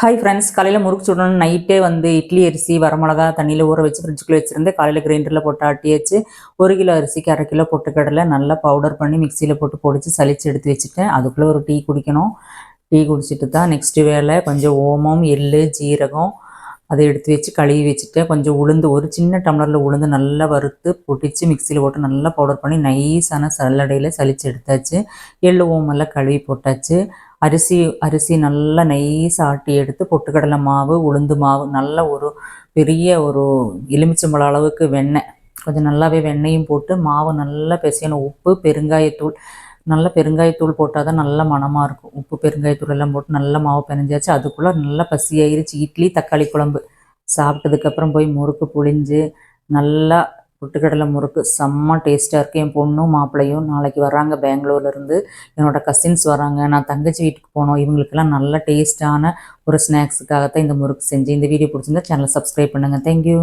Hi friends, காலையில் முறுக்கு சுடணும். நைட்டே இட்லி அரிசி வரமிளகா தண்ணியில் ஊற வச்சு ஃப்ரிட்ஜுக்குள்ளே வச்சுருந்து காலையில் கிரைண்டரில் போட்டு ஆட்டியாச்சு. 1 கிலோ அரிசிக்கு 1/2 கிலோ பொட்டுக்கடலை நல்லா பவுடர் பண்ணி மிக்சியில் போட்டு பொடிச்சு சலிச்சு எடுத்து வச்சுட்டேன். அதுக்குள்ளே ஒரு டீ குடிக்கணும். டீ குடிச்சிட்டு தான் நெக்ஸ்ட்டு வேலை. கொஞ்சம் ஓமம், எள்ளு, ஜீரகம் அதை எடுத்து வச்சு கழுவி வச்சுட்டேன். கொஞ்சம் உளுந்து, ஒரு சின்ன டம்ளரில் உளுந்து நல்லா வறுத்து பொடிச்சு மிக்சியில் போட்டு நல்லா பவுடர் பண்ணி நைஸான சல்லடையில் சலிச்சு எடுத்தாச்சு. எள்ளு ஓமெல்லாம் கழுவி போட்டாச்சு. அரிசி நல்லா நைஸ் ஆட்டி எடுத்து பொட்டுக்கடலை மாவு, உளுந்து மாவு நல்லா ஒரு பெரிய ஒரு எலுமிச்சம்பழம் அளவுக்கு வெண்ணெய், கொஞ்சம் நல்லாவே வெண்ணெயும் போட்டு மாவு நல்லா பிசையணும். உப்பு, பெருங்காயத்தூள், நல்ல பெருங்காயத்தூள் போட்டால் தான் நல்ல மணமாக இருக்கும். உப்பு பெருங்காயத்தூள் எல்லாம் போட்டு நல்லா மாவு பிணைஞ்சாச்சு. அதுக்குள்ளே நல்லா பசியாயிருச்சு. இட்லி தக்காளி குழம்பு சாப்பிட்டதுக்கப்புறம் போய் முறுக்கு புழிஞ்சு நல்லா பொட்டுக்கடலை முறுக்கு செம்ம டேஸ்ட்டாக இருக்குது. என் பொண்ணும் மாப்பிள்ளையும் நாளைக்கு வராங்க பெங்களூர்லேருந்து. என்னோடய கசின்ஸ் வராங்க. நான் தங்கச்சி வீட்டுக்கு போனோம். இவங்களுக்கெல்லாம் நல்ல டேஸ்ட்டான ஒரு ஸ்நாக்ஸுக்காகத்தான் இந்த முறுக்கு செஞ்சு. இந்த வீடியோ பிடிச்சிருந்தா சேனலை சப்ஸ்கிரைப் பண்ணுங்கள். தேங்க்யூ.